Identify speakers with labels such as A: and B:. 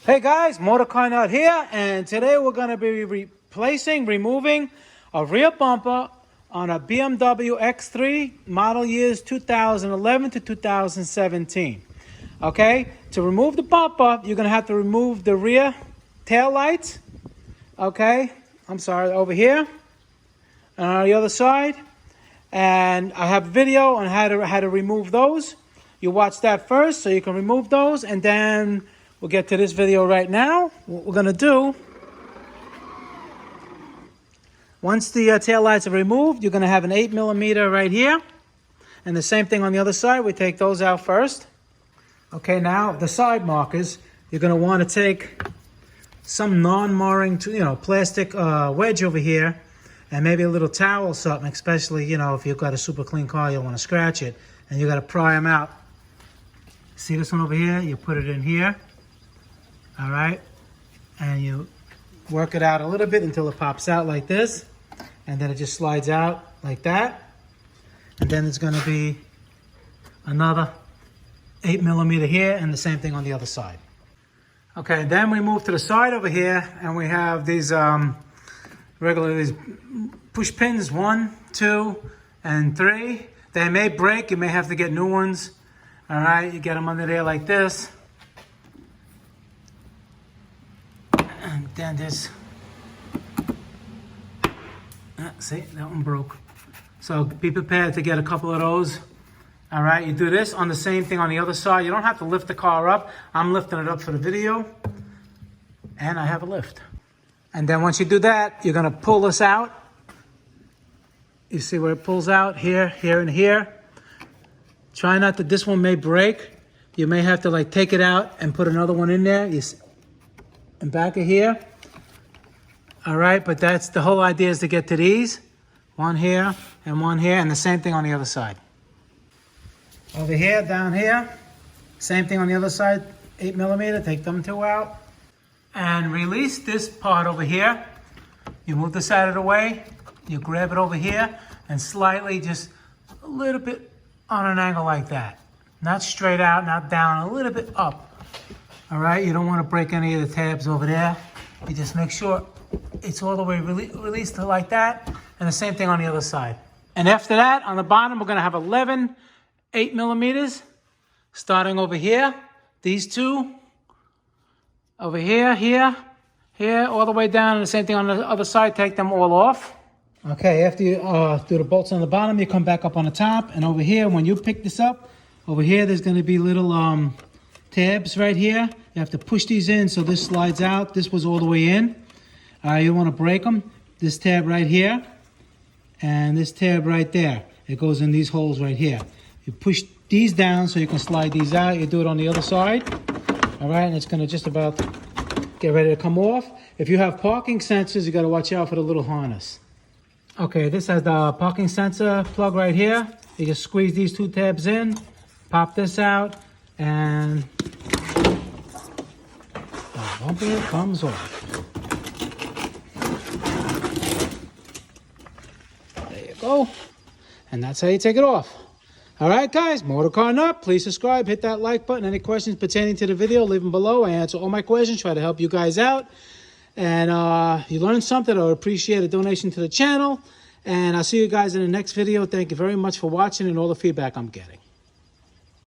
A: Hey guys, Motor Car Nut here, and today we're going to be removing a rear bumper on a BMW X3 model years 2011 to 2017. Okay, to remove the bumper, you're going to have to remove the rear tail lights. Okay, I'm sorry, over here and on the other side. And I have a video on how to remove those. You watch that first so you can remove those, and then we'll get to this video right now. What we're going to do, once the tail lights are removed, you're going to have an 8mm right here. And the same thing on the other side. We take those out first. Okay, now the side markers, you're going to want to take some non-marring, plastic wedge over here, and maybe a little towel or something, especially, if you've got a super clean car, you'll want to scratch it. And you got to pry them out. See this one over here? You put it in here. All right, and you work it out a little bit until it pops out like this, and then it just slides out like that. And then there's going to be another 8mm here, and the same thing on the other side. Okay, then we move to the side over here, and we have these these push pins, 1, 2, and 3. They may break. You may have to get new ones. All right, you get them under there like this. And then this, see, that one broke. So be prepared to get a couple of those. All right, you do this on the same thing on the other side. You don't have to lift the car up. I'm lifting it up for the video, and I have a lift. And then once you do that, you're gonna pull this out. You see where it pulls out? Here, here, and here. Try not to, this one may break. You may have to take it out and put another one in there. You see, and back of here. All right, but that's the whole idea, is to get to these. One here and one here, and the same thing on the other side. Over here, down here, same thing on the other side, 8mm, take them two out. And release this part over here. You move this out of the way, you grab it over here, and slightly, just a little bit on an angle like that. Not straight out, not down, a little bit up. All right, you don't want to break any of the tabs over there. You just make sure it's all the way released like that. And the same thing on the other side. And after that, on the bottom, we're going to have 11 8mm, starting over here. These two, over here, here, here, all the way down. And the same thing on the other side, take them all off. Okay, after you do the bolts on the bottom, you come back up on the top. And over here, when you pick this up, over here, there's going to be little tabs right here. You have to push these in so this slides out. This was all the way in. You don't want to break them. This tab right here and this tab right there. It goes in these holes right here. You push these down so you can slide these out. You do it on the other side. All right, and it's going to just about get ready to come off. If you have parking sensors, you got to watch out for the little harness. Okay, this has the parking sensor plug right here. You just squeeze these two tabs in, pop this out, and the bumper comes off. There you go. And that's how you take it off. All right, guys, Motor Car Nut, please subscribe, hit that like button. Any questions pertaining to the video, leave them below. I answer all my questions, try to help you guys out. And if you learned something, I would appreciate a donation to the channel. And I'll see you guys in the next video. Thank you very much for watching and all the feedback I'm getting.